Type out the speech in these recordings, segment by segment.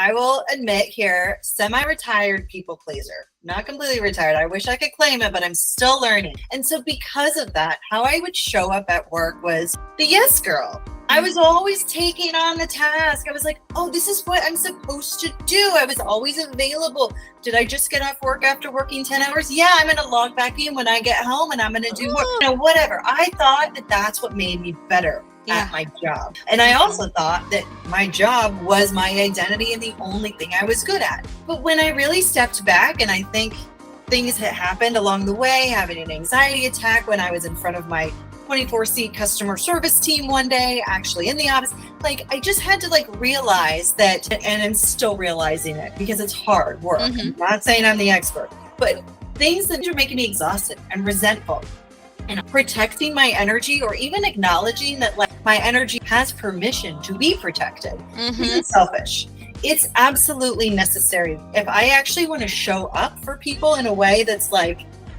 I will admit here, semi-retired people pleaser. Not completely retired. I wish I could claim it, but I'm still learning. And so because of that, how I would show up at work was the yes girl. I was always taking on the task. I was like, oh, this is what I'm supposed to do. I was always available. Did I just get off work after working 10 hours? Yeah, I'm going to log back in when I get home and I'm going to do whatever. I thought that that's what made me better at my job. And I also thought that my job was my identity and the only thing I was good at. But when I really stepped back, and I think things had happened along the way, having an anxiety attack when I was in front of my 24-seat customer service team one day, actually in the office, like I just had to realize that, and I'm still realizing it because it's hard work. I'm not saying I'm the expert, but things that are making me exhausted and resentful, and protecting my energy, or even acknowledging that my energy has permission to be protected isn't selfish. It's absolutely necessary. If I actually want to show up for people in a way that's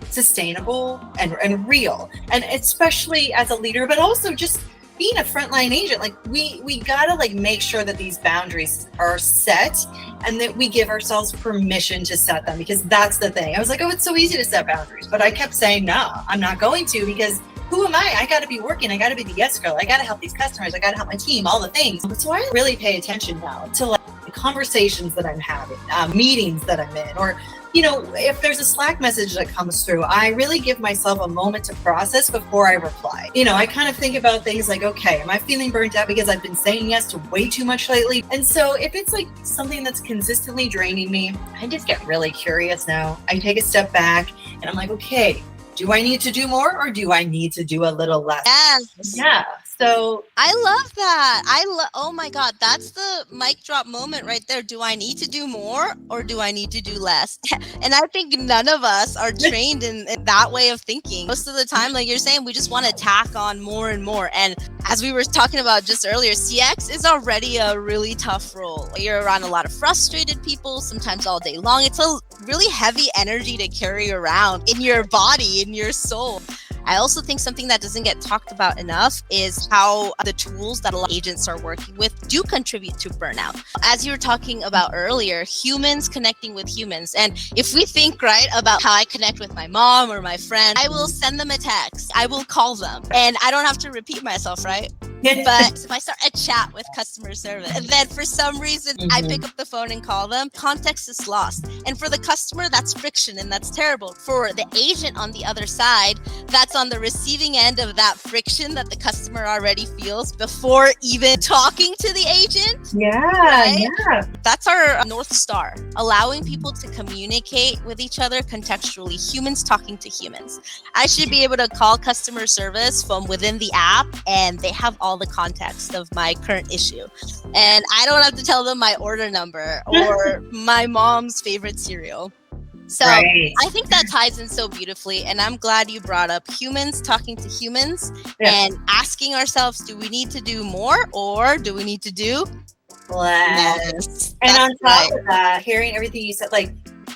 sustainable and real, and especially as a leader, but also just being a frontline agent, we gotta make sure that these boundaries are set and that we give ourselves permission to set them, because that's the thing. I was like, oh, it's so easy to set boundaries, but I kept saying, no, I'm not going to, because who am I? I gotta be working. I gotta be the yes girl. I gotta help these customers. I gotta help my team, all the things. So I really pay attention now to the conversations that I'm having, meetings that I'm in, or if there's a Slack message that comes through, I really give myself a moment to process before I reply. I kind of think about things like, okay, am I feeling burnt out because I've been saying yes to way too much lately? And so if it's something that's consistently draining me, I just get really curious now. I take a step back and I'm like, okay, do I need to do more, or do I need to do a little less? Yes. Yeah. So I love that. Oh my God, that's the mic drop moment right there. Do I need to do more, or do I need to do less? And I think none of us are trained in that way of thinking. Most of the time, like you're saying, we just want to tack on more and more. And as we were talking about just earlier, CX is already a really tough role. You're around a lot of frustrated people, sometimes all day long. It's a really heavy energy to carry around in your body, in your soul. I also think something that doesn't get talked about enough is how the tools that a lot of agents are working with do contribute to burnout. As you were talking about earlier, humans connecting with humans. And if we think about how I connect with my mom or my friend, I will send them a text, I will call them, and I don't have to repeat myself, right? But if I start a chat with customer service, and then for some reason I pick up the phone and call them, context is lost. And for the customer, that's friction, and that's terrible. For the agent on the other side, that's on the receiving end of that friction that the customer already feels before even talking to the agent. Yeah. That's our North Star, allowing people to communicate with each other contextually, humans talking to humans. I should be able to call customer service from within the app, and they have all the context of my current issue. And I don't have to tell them my order number or my mom's favorite cereal. So I think that ties in so beautifully. And I'm glad you brought up humans talking to humans and asking ourselves, do we need to do more, or do we need to do less? And on top of that, hearing everything you said,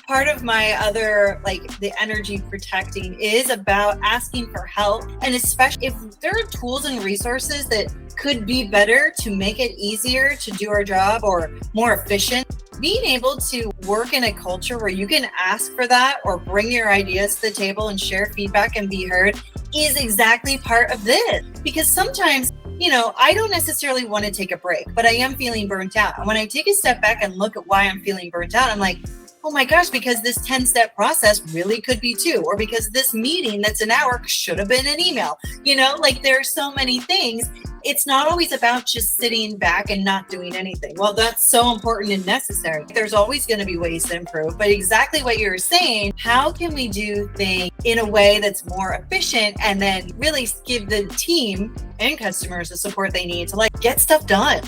part of my other, the energy protecting is about asking for help. And especially if there are tools and resources that could be better to make it easier to do our job or more efficient, being able to work in a culture where you can ask for that or bring your ideas to the table and share feedback and be heard is exactly part of this. Because sometimes, I don't necessarily want to take a break, but I am feeling burnt out. And when I take a step back and look at why I'm feeling burnt out, I'm like, oh my gosh, because this 10-step process really could be 2, or because this meeting that's an hour should have been an email. There are so many things. It's not always about just sitting back and not doing anything. Well, that's so important and necessary. There's always going to be ways to improve, but exactly what you're saying, how can we do things in a way that's more efficient and then really give the team and customers the support they need to get stuff done,